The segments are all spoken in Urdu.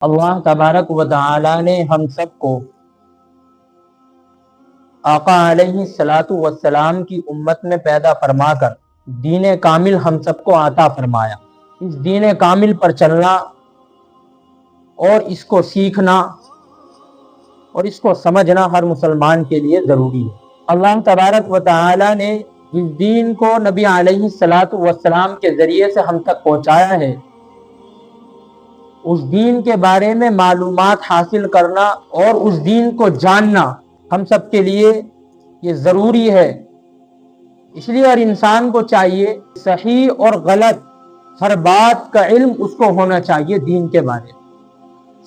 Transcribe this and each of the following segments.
اللہ تبارک و تعالی نے ہم سب کو آقا علیہ الصلاۃ والسلام کی امت میں پیدا فرما کر دین کامل ہم سب کو عطا فرمایا۔ اس دین کامل پر چلنا اور اس کو سیکھنا اور اس کو سمجھنا ہر مسلمان کے لیے ضروری ہے۔ اللہ تبارک و تعالی نے جس دین کو نبی علیہ الصلاۃ والسلام کے ذریعے سے ہم تک پہنچایا ہے، اس دین کے بارے میں معلومات حاصل کرنا اور اس دین کو جاننا ہم سب کے لیے یہ ضروری ہے۔ اس لیے ہر انسان کو چاہیے صحیح اور غلط ہر بات کا علم اس کو ہونا چاہیے۔ دین کے بارے میں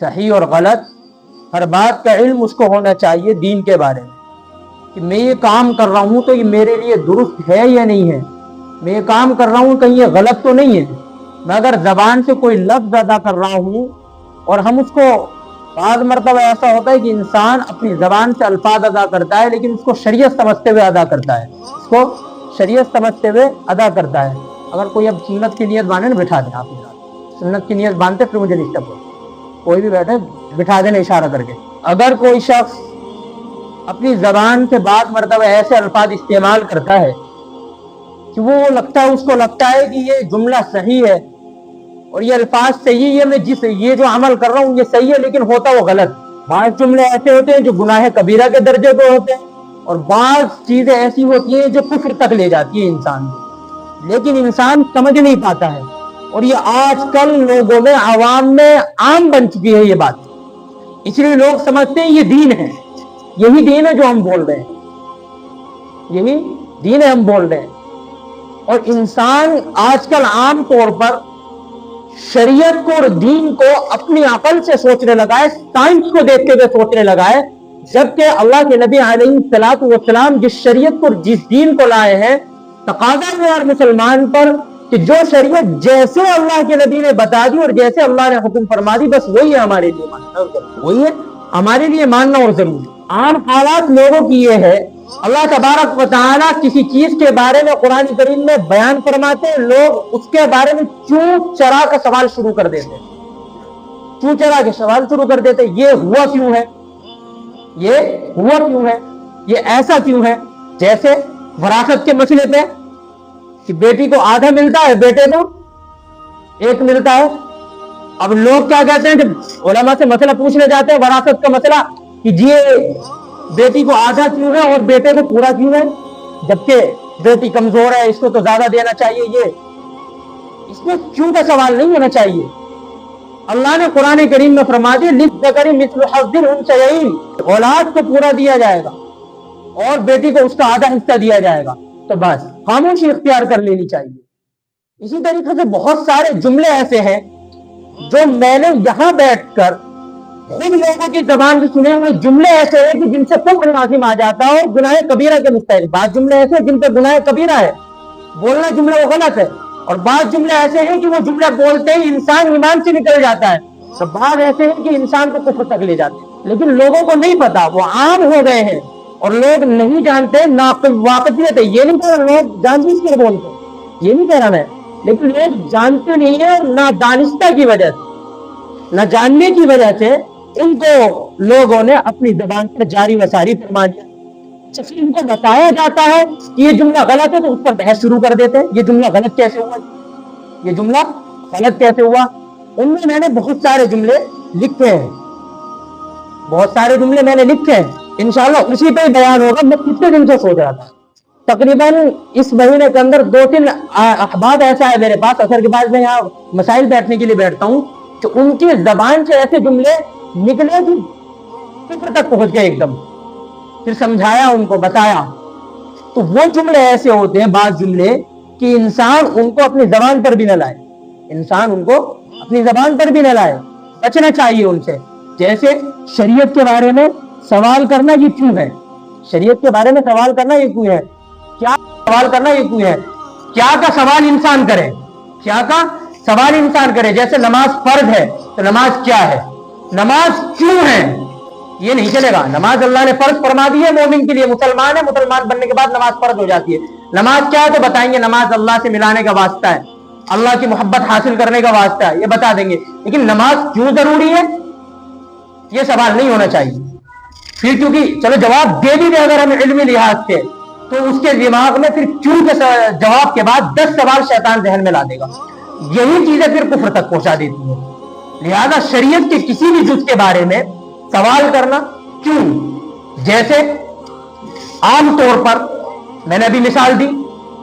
صحیح اور غلط ہر بات کا علم اس کو ہونا چاہیے دین کے بارے میں، کہ میں یہ کام کر رہا ہوں تو یہ میرے لیے درست ہے یا نہیں ہے، میں یہ کام کر رہا ہوں کہیں یہ غلط تو نہیں ہے۔ میں اگر زبان سے کوئی لفظ ادا کر رہا ہوں اور ہم اس کو بعض مرتبہ ایسا ہوتا ہے کہ انسان اپنی زبان سے الفاظ ادا کرتا ہے لیکن اس کو شریعت سمجھتے ہوئے ادا کرتا ہے، اس کو شریعت سمجھتے ہوئے ادا کرتا ہے۔ اگر کوئی اب سنت کی نیت باندھے نا، بٹھا دیں آپ سنت کی نیت باندھتے پھر مجھے ڈسٹرب ہو، کوئی بھی بیٹھے بٹھا دینا اشارہ کر کے۔ اگر کوئی شخص اپنی زبان سے بعض مرتبہ ایسے الفاظ استعمال کرتا ہے کہ وہ اس کو لگتا ہے کہ یہ جملہ صحیح ہے اور یہ الفاظ صحیح ہے، میں یہ جو عمل کر رہا ہوں یہ صحیح ہے، لیکن ہوتا وہ غلط۔ بعض جملے ایسے ہوتے ہیں جو گناہ کبیرہ کے درجے پہ ہوتے ہیں، اور بعض چیزیں ایسی ہوتی ہیں جو کفر تک لے جاتی ہیں انسان کو، لیکن انسان سمجھ نہیں پاتا ہے۔ اور یہ آج کل لوگوں میں، عوام میں عام بن چکی ہے یہ بات، اس لیے لوگ سمجھتے ہیں یہ دین ہے، یہی دین ہے جو ہم بول رہے ہیں، یہی دین ہے ہم بول رہے ہیں۔ اور انسان آج کل عام طور پر شریعت کو اور دین کو اپنی عقل سے سوچنے لگا ہے، سائنس کو دیکھتے ہوئے سوچنے لگا ہے، جبکہ اللہ کے نبی علیہ الصلوۃ والسلام جس شریعت کو، جس دین کو لائے ہیں، تقاضا ہے ہر مسلمان پر کہ جو شریعت جیسے اللہ کے نبی نے بتا دی اور جیسے اللہ نے حکم فرما دی، بس وہی ہے ہمارے لیے ماننا، وہی ہے ہمارے لیے ماننا اور ضروری۔ عام حالات لوگوں کی یہ ہے، اللہ تبارک و تعالیٰ کسی چیز کے بارے میں قرآن کریم میں بیان فرماتے ہیں، لوگ اس کے بارے میں چوں چرا کا سوال شروع کر دیتے ہیں، چوں چرا کے سوال شروع کر دیتے ہیں، یہ ہوا کیوں ہے، یہ ہوا کیوں ہے، یہ ایسا کیوں ہے۔ جیسے وراثت کے مسئلے پہ کہ بیٹی کو آدھا ملتا ہے، بیٹے کو ایک ملتا ہے۔ اب لوگ کیا کہتے ہیں، جب علماء سے مسئلہ پوچھنے جاتے ہیں وراثت کا مسئلہ کہ جی بیٹی کو آدھا کیوں ہے اور بیٹے کو پورا کیوں ہے، جبکہ بیٹی کمزور ہے، اس کو تو زیادہ دینا چاہیے، یہ اس میں کیوں کا سوال نہیں ہونا چاہیے۔ اللہ نے قرآن کریم میں فرما دیا للذکر مثل حظ الانثیین، اولاد کو پورا دیا جائے گا اور بیٹی کو اس کا آدھا حصہ دیا جائے گا، تو بس خاموشی اختیار کر لینی چاہیے۔ اسی طریقے سے بہت سارے جملے ایسے ہیں جو میں نے یہاں بیٹھ کر خود لوگوں کی زبان سے سنے ہوئے جملے ایسے ہیں کہ جن سے کفر لازم آ جاتا ہے اور گناہ کبیرہ کے مستحق۔ بعض جملے ایسے ہیں جن پہ گناہ کبیرہ ہے، بولنا جملے وہ غلط ہے، اور بعض جملے ایسے ہیں کہ وہ جملے بولتے ہی انسان ایمان سے نکل جاتا ہے، تو بعض ایسے ہیں کہ انسان کو کفر تک لے جاتے ہیں، لیکن لوگوں کو نہیں پتا، وہ عام ہو گئے ہیں اور لوگ نہیں جانتے، واقفیت ہے۔ یہ نہیں کہہ رہا لوگ جان بوجھ کر بولتے ہیں، یہ نہیں کہہ رہا میں، لیکن لوگ جانتے نہیں ہیں، نہ دانستہ کی وجہ سے، نہ جاننے کی وجہ سے ان کو لوگوں نے اپنی زبان پر جاری و ساری فرما دیا۔ جب ان کو بتایا جاتا ہے کہ یہ جملہ غلط ہے تو اس پر بحث شروع کر دیتے ہیں، یہ جملہ غلط کیسے ہوا، یہ جملہ غلط کیسے ہوا۔ ان میں نے بہت سارے جملے لکھے ہیں، بہت سارے جملے میں نے لکھے ہیں، انشاءاللہ اسی پہ بیان ہوگا۔ میں کتنے دن سے سوچ رہا تھا، تقریباً اس مہینے کے اندر 2-3 احباب ایسا ہے میرے پاس، اثر کے بعد میں یہاں مسائل بیٹھنے کے لیے بیٹھتا ہوں، کہ ان کی زبان سے ایسے جملے نکلے کہ فکر تک پہنچ گئے ایک دم، پھر سمجھایا ان کو، بتایا۔ تو وہ جملے ایسے ہوتے ہیں، بعض جملے کہ انسان ان کو اپنی زبان پر بھی نہ لائے، انسان ان کو اپنی زبان پر بھی نہ لائے، بچنا چاہیے ان سے۔ جیسے شریعت کے بارے میں سوال کرنا یہ کیوں ہے، شریعت کے بارے میں سوال کرنا یہ کیوں ہے، کیا سوال کرنا یہ کیوں ہے، کیا کا سوال انسان کرے، کیا کا سوال انسان کرے۔ جیسے نماز فرض ہے تو نماز کیا ہے، نماز کیوں ہے، یہ نہیں چلے گا۔ نماز اللہ نے فرض فرما دی ہے مومن کے لیے، مسلمان ہے، مسلمان بننے کے بعد نماز فرض ہو جاتی ہے۔ نماز کیا ہے تو بتائیں گے، نماز اللہ سے ملانے کا واسطہ ہے، اللہ کی محبت حاصل کرنے کا واسطہ ہے، یہ بتا دیں گے۔ لیکن نماز کیوں ضروری ہے، یہ سوال نہیں ہونا چاہیے. پھر کیونکہ چلو جواب دے بھی دے اگر ہم علمی لحاظ سے, تو اس کے دماغ میں پھر کیوں کے جواب کے بعد 10 سوال شیطان ذہن میں لا دے گا. یہی چیزیں پھر کفر تک پہنچا دیتی ہیں. لہذا شریعت کے کسی بھی جز کے بارے میں سوال کرنا کیوں, جیسے عام طور پر میں نے ابھی مثال دی,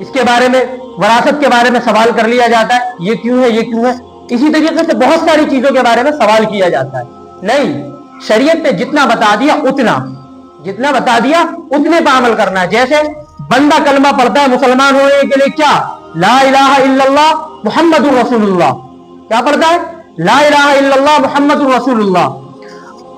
اس کے بارے میں وراثت کے بارے میں سوال کر لیا جاتا ہے, یہ کیوں ہے, یہ کیوں ہے. اسی طریقے سے بہت ساری چیزوں کے بارے میں سوال کیا جاتا ہے. نہیں, شریعت نے جتنا بتا دیا اتنے پہ عمل کرنا ہے. جیسے بندہ کلمہ پڑھتا ہے مسلمان ہونے کے لیے کیا, لا الہ الا اللہ محمد رسول اللہ. کیا پڑھتا ہے؟ لا الہ الا اللہ محمد رسول اللہ.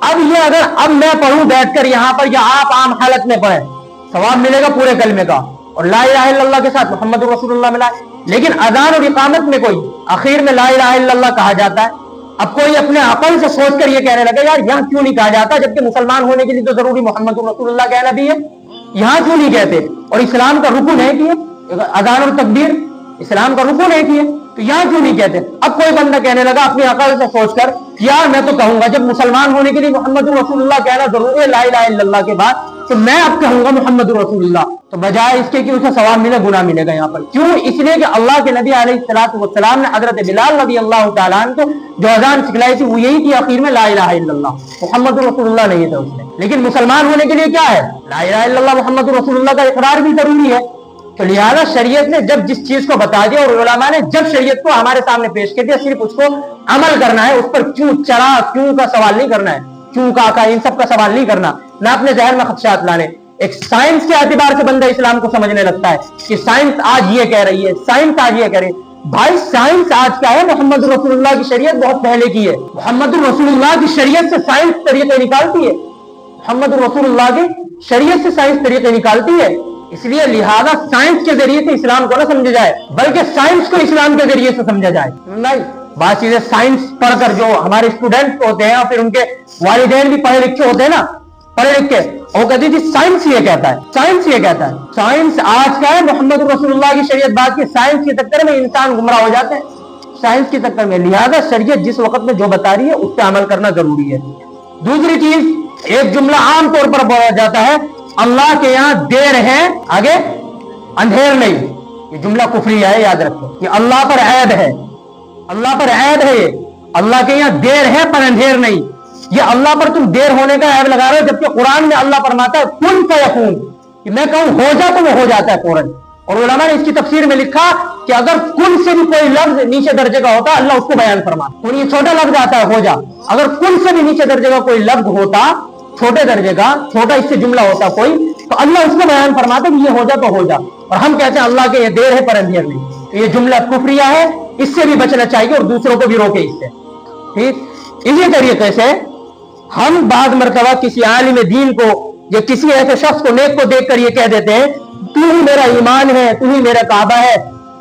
اب میں پڑھوں بیٹھ کر یہاں پر, یا آپ عام حالت میں پڑھیں, ثواب ملے گا پورے کلمے کا, اور لا الہ الا اللہ کے ساتھ محمد رسول اللہ ملا ہے. لیکن اذان اور اقامت میں کوئی اخیر میں لا الہ الا اللہ کہا جاتا ہے. اب کوئی اپنے عقل سے سوچ کر یہ کہنے لگا یار یہاں کیوں نہیں کہا جاتا, جبکہ مسلمان ہونے کے لیے تو ضروری محمد رسول اللہ کہنا بھی ہے, یہاں کیوں نہیں کہتے؟ اور اسلام کا رکن ہے کہ اذان اور تکبیر اسلام کا رکن ہے کہ تو یہاں کیوں نہیں کہتے؟ اب کوئی بندہ کہنے لگا اپنی عقل سے سوچ کر یار میں تو کہوں گا جب مسلمان ہونے کے لیے محمد رسول اللہ کہنا ضروری ہے لا الہ الا اللہ کے بعد, تو میں اب کہوں گا محمد رسول اللہ, تو بجائے اس کے کہ اسے ثواب ملے گناہ ملے گا. یہاں پر کیوں؟ اس لیے کہ اللہ کے نبی علیہ الصلوۃ والسلام نے حضرت بلال رضی اللہ تعالیٰ عنہ کو جو اذان سکھلائی تھی وہ یہی تھی آخر میں لا الہ الا اللہ محمد رسول اللہ نہیں تھا اس نے. لیکن مسلمان ہونے کے لیے کیا ہے؟ لا الہ الا اللہ محمد رسول اللہ کا اقرار بھی ضروری ہے. تو لہذا شریعت نے جب جس چیز کو بتا دیا, اور علماء نے جب شریعت کو ہمارے سامنے پیش کر دیا, صرف اس کو عمل کرنا ہے, اس پر کیوں چڑھا کیوں کا سوال نہیں کرنا ہے, کیوں کا ان سب کا سوال نہیں کرنا, نہ اپنے ذہن میں خدشات لانے. ایک سائنس کے اعتبار سے بندہ اسلام کو سمجھنے لگتا ہے کہ سائنس آج یہ کہہ رہی ہے, سائنس آج یہ کہہ رہی ہے. بھائی سائنس آج کیا ہے؟ محمد رسول اللہ کی شریعت بہت پہلے کی ہے. محمد رسول اللہ کی شریعت سے سائنس طریقے نکالتی ہے, محمد رسول اللہ کی شریعت سے سائنس طریقے نکالتی ہے. اس لیے لہذا سائنس کے ذریعے سے اسلام کو نہ سمجھا جائے, بلکہ سائنس کو اسلام کے ذریعے سے سمجھا جائے. نہیں, بات چیزیں سائنس پڑھ کر جو ہمارے اسٹوڈنٹ ہوتے ہیں اور پھر ان کے والدین بھی پڑھے لکھے ہوتے ہیں نا, پڑھے لکھے, وہ کہتے ہیں سائنس یہ کہتا ہے, سائنس یہ کہتا ہے. سائنس آج کا ہے, محمد رسول اللہ کی شریعت بات کی. سائنس کے چکر میں انسان گمراہ ہو جاتے ہیں, سائنس کے چکر میں. لہذا شریعت جس وقت میں جو بتا رہی ہے اس پہ عمل کرنا ضروری ہے. دوسری چیز, ایک جملہ عام طور پر بولا جاتا ہے اللہ کے یہاں دیر ہے آگے اندھیر نہیں. یہ جملہ کفری ہے, یاد رکھو کہ اللہ پر عیب ہے, اللہ پر عیب ہے, اللہ کے یہاں دیر ہے پر اندھیر نہیں. یہ اللہ پر تم دیر ہونے کا عیب لگا رہے ہو, جبکہ قرآن میں اللہ فرماتا ہے کن فیکون, کہ میں کہوں ہو جا تو وہ ہو جاتا ہے فوراً. اور علماء نے اس کی تفسیر میں لکھا کہ اگر کن سے بھی کوئی لفظ نیچے درجے کا ہوتا اللہ اس کو بیان فرماتا. یہ چھوٹا لفظ آتا ہے ہو جا, اگر کن سے بھی نیچے درجے کا کوئی لفظ ہوتا, چھوٹے درجے کا, چھوٹا اس سے جملہ ہوتا کوئی, تو اللہ اس کو بیان فرماتا کہ یہ ہو جا تو ہو جا. اور ہم کہتے ہیں اللہ کے یہ دیر ہے پر اندھیر نہیں. یہ جملہ کفریہ ہے, اس سے بھی بچنا چاہیے اور دوسروں کو بھی روکے اس سے. ٹھیک اسی طریقے سے ہم بعض مرتبہ کسی عالم دین کو یا کسی ایسے شخص کو نیک کو دیکھ کر یہ کہہ دیتے ہیں تو ہی میرا ایمان ہے, تو ہی میرا کعبہ ہے,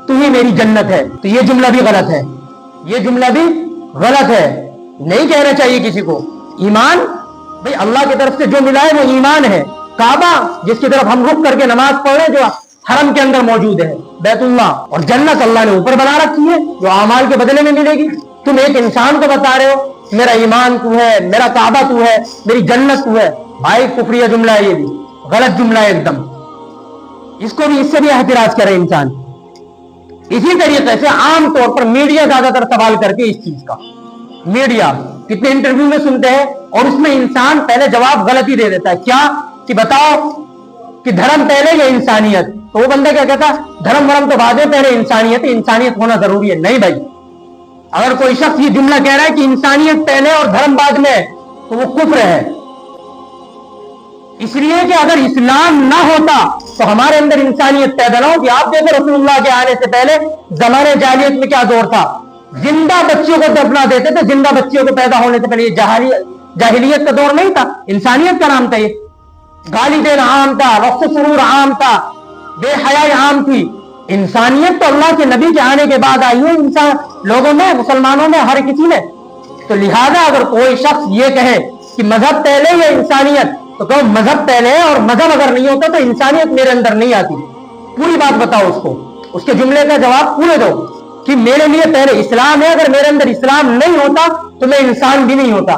تو ہی میری جنت ہے. تو یہ جملہ بھی غلط ہے, یہ جملہ بھی غلط ہے. نہیں کہنا چاہیے کسی کو. ایمان بھئی اللہ کی طرف سے جو ملا ہے وہ ایمان ہے. کعبہ جس کی طرف ہم رخ کر کے نماز پڑھ رہے ہیں جو حرم کے اندر موجود ہے, بیت اللہ, اور جنت اللہ نے اوپر بنا رکھی ہے جو اعمال کے بدلے میں ملے گی. تم ایک انسان کو بتا رہے ہو میرا ایمان تو ہے, میرا کعبہ تو ہے, میری جنت تو ہے. بھائی کفریہ جملہ ہے, یہ بھی غلط جملہ ہے ایک دم. اس کو بھی, اس سے بھی احتراز کرے انسان. اسی طریقے سے عام طور پر میڈیا زیادہ تر سوال کرتی ہے اس چیز کا. میڈیا کتنے انٹرویو میں سنتے ہیں اور اس میں انسان پہلے جواب غلط ہی دے دیتا ہے. کیا کہ بتاؤ کہ دھرم پہلے یا انسانیت, تو وہ بندہ کیا کہتا ہے دھرم ورم تو بعد میں, پہلے انسانیت, انسانیت ہونا ضروری ہے. نہیں بھائی, اگر کوئی شخص یہ جملہ کہہ رہا ہے کہ انسانیت پہلے اور دھرم بعد میں, تو وہ کفر ہے. اس لیے کہ اگر اسلام نہ ہوتا تو ہمارے اندر انسانیت پیدا نہ ہوتی. آپ دیکھیں رسول اللہ کے آنے سے پہلے زمانے جاہلیت میں کیا دور تھا, زندہ بچیوں کو دفنا دیتے تھے. زندہ بچیوں کو پیدا ہونے سے پہلے یہ جاہلیت کا دور نہیں تھا, انسانیت کا نام تھا. یہ گالی دینا عام تھا, رفع سرور عام تھا, بے حیائی عام تھی. انسانیت تو اللہ کے نبی کے آنے کے بعد آئی ہے انسان لوگوں میں, مسلمانوں میں, ہر کسی میں. تو لہذا اگر کوئی شخص یہ کہے کہ مذہب پہلے یا انسانیت, تو کہو مذہب پہلے ہے, اور مذہب اگر نہیں ہوتا تو انسانیت میرے اندر نہیں آتی. پوری بات بتاؤ اس کو, اس کے جملے کا جواب پورے دو کہ میرے لیے پہلے اسلام ہے, اگر میرے اندر اسلام نہیں ہوتا تو میں انسان بھی نہیں ہوتا.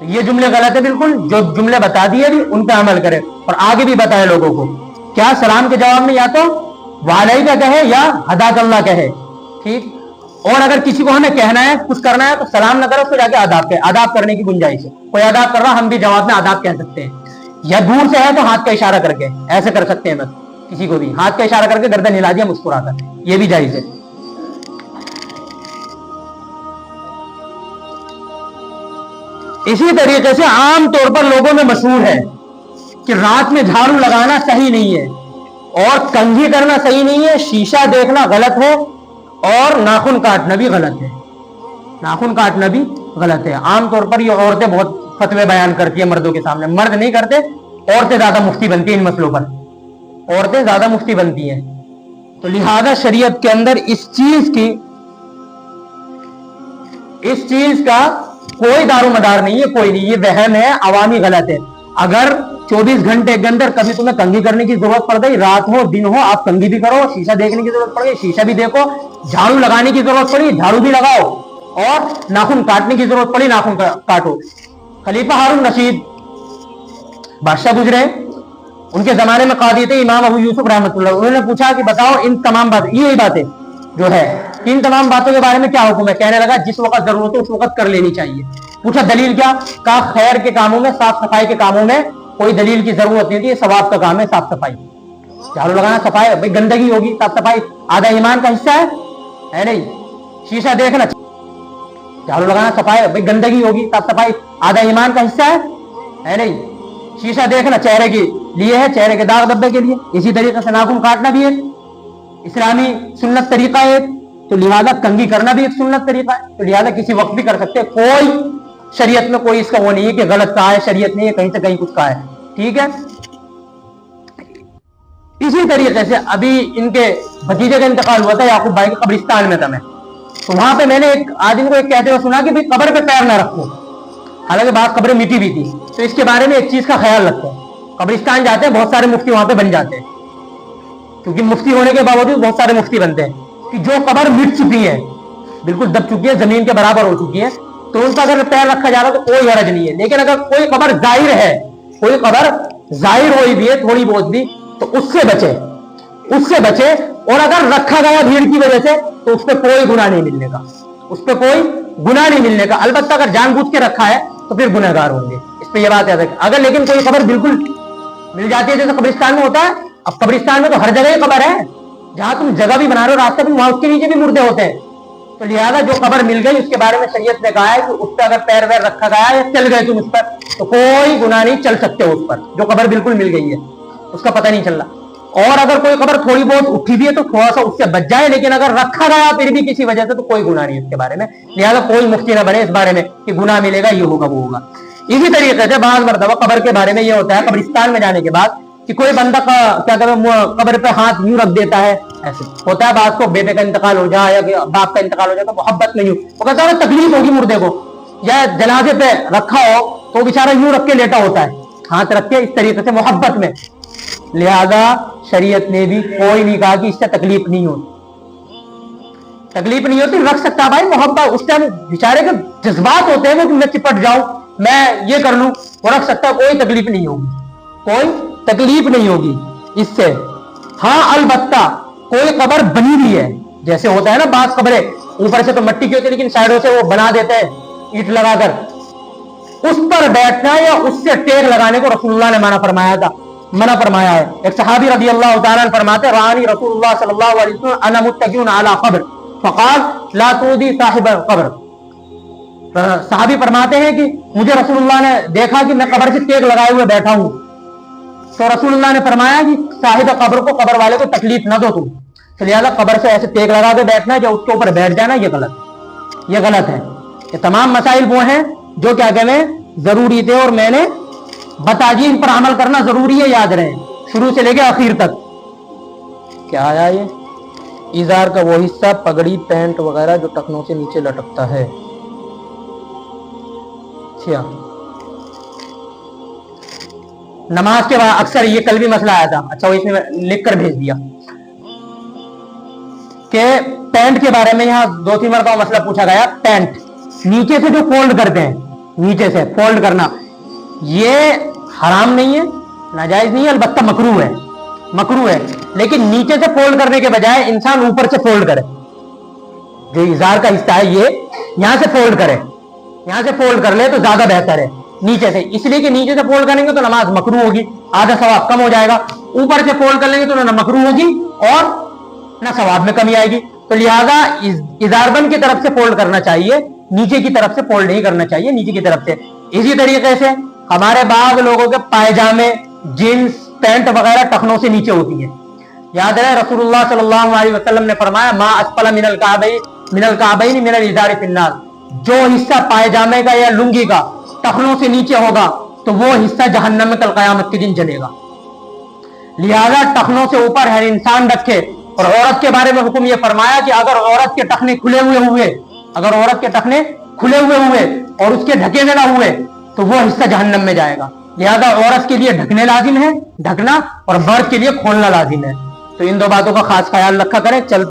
تو یہ جملے غلط ہے بالکل. جو جملے بتا دیے بھی ان پہ عمل کرے اور آگے بھی بتائے لوگوں کو کیا سلام کے جواب میں یا تو وعلیکا کہے یا ہداک اللہ کہے. ٹھیک. اور اگر کسی کو ہمیں کہنا ہے کچھ کرنا ہے تو سلام نہ کرو اس کو جا کے آداب کہے. آداب کرنے کی گنجائش ہے. کوئی آداب کر رہا ہم بھی جواب میں آداب کہہ سکتے ہیں, یا دور سے ہے تو ہاتھ کا اشارہ کر کے ایسے کر سکتے ہیں. بس کسی کو بھی ہاتھ کا اشارہ کر کے گردن ہلا دیا مسکرا کر, یہ بھی جائز ہے. اسی طریقے سے عام طور پر لوگوں میں مشہور ہے کہ رات میں جھاڑو لگانا صحیح نہیں ہے, اور کنگھی کرنا صحیح نہیں ہے, شیشہ دیکھنا غلط ہے, اور ناخن کاٹنا بھی غلط ہے. ناخن کاٹنا بھی غلط ہے. عام طور پر یہ عورتیں بہت فتوے بیان کرتی ہیں مردوں کے سامنے. مرد نہیں کرتے, عورتیں زیادہ مفتی بنتی ہیں ان مسئلوں پر. عورتیں زیادہ مفتی بنتی ہیں. تو لہذا شریعت کے اندر اس چیز کا کوئی دار و مدار نہیں ہے, کوئی نہیں. یہ وہم ہے, عوامی غلط ہے. اگر 24 گھنٹے کے اندر کبھی تمہیں کنگھی کرنے کی ضرورت پڑ گئی, رات ہو دن ہو, آپ کنگھی بھی کرو, شیشہ دیکھنے کی ضرورت پڑ گئی شیشہ بھی دیکھو, جھاڑو لگانے کی ضرورت پڑی جھاڑو بھی لگاؤ, اور ناخن کاٹنے کی ضرورت پڑی ناخن کاٹو. خلیفہ ہارون رشید بادشاہ گزرے, ان کے زمانے میں قاضی تھے امام ابو یوسف رحمۃ اللہ. انہوں نے پوچھا کہ بتاؤ ان تمام باتیں, یہی باتیں جو ہے ان تمام باتوں کے بارے میں کیا حکم ہے. کہنے لگا جس وقت ضرورت ہو اس وقت کر لینی چاہیے. پوچھا دلیل کیا؟ کہا خیر کے کاموں میں, صاف صفائی کے کاموں میں کوئی دلیل کی ضرورت نہیں تھی, ثواب کا کام ہے صاف صفائی. جھاڑو لگانا صفائی, بھائی گندگی ہوگی, صاف صفائی آدھا ایمان کا حصہ ہے نہیں. شیشہ دیکھنا, جھاڑو لگانا صفائی, بھائی گندگی ہوگی, صاف صفائی آدھا ایمان کا حصہ ہے نہیں. شیشہ دیکھنا چہرے کے لیے ہے, چہرے کے داغ دھبے کے لیے. اسی طریقے سے ناخن کاٹنا بھی ایک اسلامی سنت طریقہ ہے, تو لہذا کنگھی کرنا بھی ایک سنت طریقہ ہے. تو لہذا کسی وقت بھی کر سکتے. کوئی شریعت میں کوئی اس کا وہ نہیں ہے کہ غلط کہا ہے, شریعت نے کہیں سے کہیں کچھ کہا ہے. ٹھیک ہے. اسی طریقے سے ابھی ان کے بھتیجے کا انتقال ہوا تھا, یعقوب بھائی کے قبرستان میں تھا میں, تو وہاں پہ میں نے ایک آدمی کو ایک کہتے ہوئے سنا کہ بھائی قبر پہ پیر نہ رکھو. حالانکہ بعض قبریں مٹی بھی تھی, تو اس کے بارے میں ایک چیز کا خیال رکھو. قبرستان جاتے ہیں بہت سارے مفتی وہاں پہ بن جاتے ہیں, کیونکہ مفتی ہونے کے باوجود بہت سارے مفتی بنتے ہیں کہ جو قبر مٹ چکی ہے, بالکل دب چکی ہے, زمین کے برابر ہو چکی ہے, تو ان کا اگر پیر رکھا جا رہا تو کوئی حرج نہیں ہے. لیکن اگر کوئی قبر ظاہر ہے, کوئی قبر ظاہر ہوئی بھی ہے تھوڑی بہت بھی, تو اس سے بچے. اور اگر رکھا گیا بھیڑ کی وجہ سے تو اس پہ کوئی گناہ نہیں ملنے کا, اس پہ کوئی گناہ نہیں ملنے کا. البتہ اگر جان بوجھ کے رکھا ہے تو پھر گنہگار ہوں گے, اس پہ یہ بات یاد ہے. اگر لیکن کوئی قبر بالکل مل جاتی ہے جیسے قبرستان میں ہوتا ہے, اب قبرستان میں تو ہر جگہ قبر ہے, جہاں تم جگہ بھی بنا رہے ہو راستہ بھی, وہاں اس کے نیچے بھی مردے ہوتے ہیں. تو لہذا جو قبر مل گئی اس کے بارے میں شریعت نے کہا ہے کہ اس پہ اگر پیر ویر رکھا گیا یا چل گئے تم اس پر تو کوئی گناہ نہیں, چل سکتے ہو اس پر. جو قبر بالکل مل گئی ہے اس کا پتہ نہیں چل رہا. اور اگر کوئی قبر تھوڑی بہت اٹھی بھی ہے تو تھوڑا سا اس سے بچ جائے, لیکن اگر رکھا گیا پھر بھی کسی وجہ سے تو کوئی گناہ نہیں اس کے بارے میں. لہذا کوئی مفتی نہ بنے اس بارے میں کہ گناہ ملے گا, یہ ہوگا وہ ہوگا. اسی طریقے سے بعض مرتبہ قبر کے بارے میں یہ ہوتا ہے قبرستان میں جانے کے بعد کہ کوئی بندہ کیا کہتے ہیں قبر پہ ہاتھ یوں رکھ دیتا ہے. ایسے ہوتا ہے بعض کو بیٹے کا انتقال ہو جائے یا باپ کا انتقال ہو جائے تو محبت میں یوں وہ کہتا ہے تکلیف ہوگی مردے کو, یا جنازے پہ رکھا ہو تو بیچارہ یوں رکھ کے لیٹا ہوتا ہے, ہاتھ رکھ کے اس طریقے سے محبت میں. لہذا شریعت نے بھی کوئی نہیں کہا کہ اس سے تکلیف نہیں ہوتی, رکھ سکتا بھائی محبت. اس ٹائم بیچارے کے جذبات ہوتے ہیں وہ کہ میں چپٹ جاؤں, میں یہ کر لوں, وہ رکھ سکتا, کوئی تکلیف نہیں ہوگی اس سے. ہاں البتہ کوئی قبر بنی ہوئی ہے, جیسے ہوتا ہے نا بعض قبریں اوپر سے تو مٹی کی ہوتی ہے لیکن سائڈوں سے وہ بنا دیتے ہیں اینٹ لگا کر, اس پر بیٹھنا یا اس سے ٹیک لگانے کو رسول اللہ نے منع فرمایا ہے. ایک صحابی رضی اللہ تعالیٰ عنہ فرماتے رانی رسول اللہ صلی اللہ علیہ وسلم انا متکئ علی قبر فقال لا تؤذی صاحب القبر. صحابی فرماتے ہیں کہ مجھے رسول اللہ نے دیکھا کہ میں قبر سے ٹیک لگائے ہوئے بیٹھا ہوں, تو رسول اللہ نے فرمایا کہ صاحب قبر کو, قبر والے کو تکلیف نہ دو تم. لہٰذا قبر سے ایسے ٹیک لگا کے بیٹھنا ہے, جو اس کے اوپر بیٹھ جانا, یہ غلط ہے. یہ تمام مسائل وہ ہیں جو کیا کہنے ضروری تھے اور میں نے بتا دی, ان پر عمل کرنا ضروری ہے, یاد رہے شروع سے لے کے آخر تک. کیا آیا یہ ازار کا وہ حصہ پگڑی پینٹ وغیرہ جو ٹکنوں سے نیچے لٹکتا ہے. اچھا, نماز کے بعد اکثر یہ کل بھی مسئلہ آیا تھا, اچھا وہ اس نے لکھ کر بھیج دیا کہ پینٹ کے بارے میں یہاں 2-3 مرتبہ مسئلہ پوچھا گیا. پینٹ نیچے سے جو فولڈ کرتے ہیں نیچے سے فولڈ کرنا یہ حرام نہیں ہے, ناجائز نہیں ہے, البتہ مکروہ ہے, لیکن نیچے سے فولڈ کرنے کے بجائے انسان اوپر سے فولڈ کرے. جو ازار کا حصہ ہے یہ یہاں سے فولڈ کرے, یہاں سے فولڈ کر لے تو زیادہ بہتر ہے نیچے سے, اس لیے کہ نیچے سے فولڈ کریں گے تو نماز مکروہ ہوگی, آدھا ثواب کم ہو جائے گا. اوپر سے فولڈ کر لیں گے تو نہ مکروہ ہوگی اور نہ ثواب میں کمی آئے گی. تو لہذا ازار بند کی طرف سے فولڈ کرنا چاہیے, نیچے کی طرف سے فولڈ نہیں کرنا چاہیے, نیچے کی طرف سے. اسی طریقے سے ہمارے بعض لوگوں کے پائجامے, جینس, پینٹ وغیرہ ٹخنوں سے نیچے ہوتی ہیں. یاد ہے رسول اللہ صلی اللہ علیہ وسلم نے فرمایا ما اسفل من الکعبین من الازار فی النار, جو حصہ پائجامے کا یا لنگی کا ٹخنوں سے نیچے ہوگا تو وہ حصہ جہنم میں کل قیامت کے دن جلے گا. لہذا ٹخنوں سے اوپر ہر انسان رکھے. اور عورت کے بارے میں حکم یہ فرمایا کہ اگر عورت کے ٹخنے کھلے ہوئے اور اس کے ڈھکے میں نہ ہوئے تو وہ حصہ جہنم میں جائے گا. لہذا عورت کے لیے ڈھکنے لازم ہے, ڈھکنا, اور مرد کے لیے کھولنا لازم ہے. تو ان دو باتوں کا خاص خیال رکھا کریں.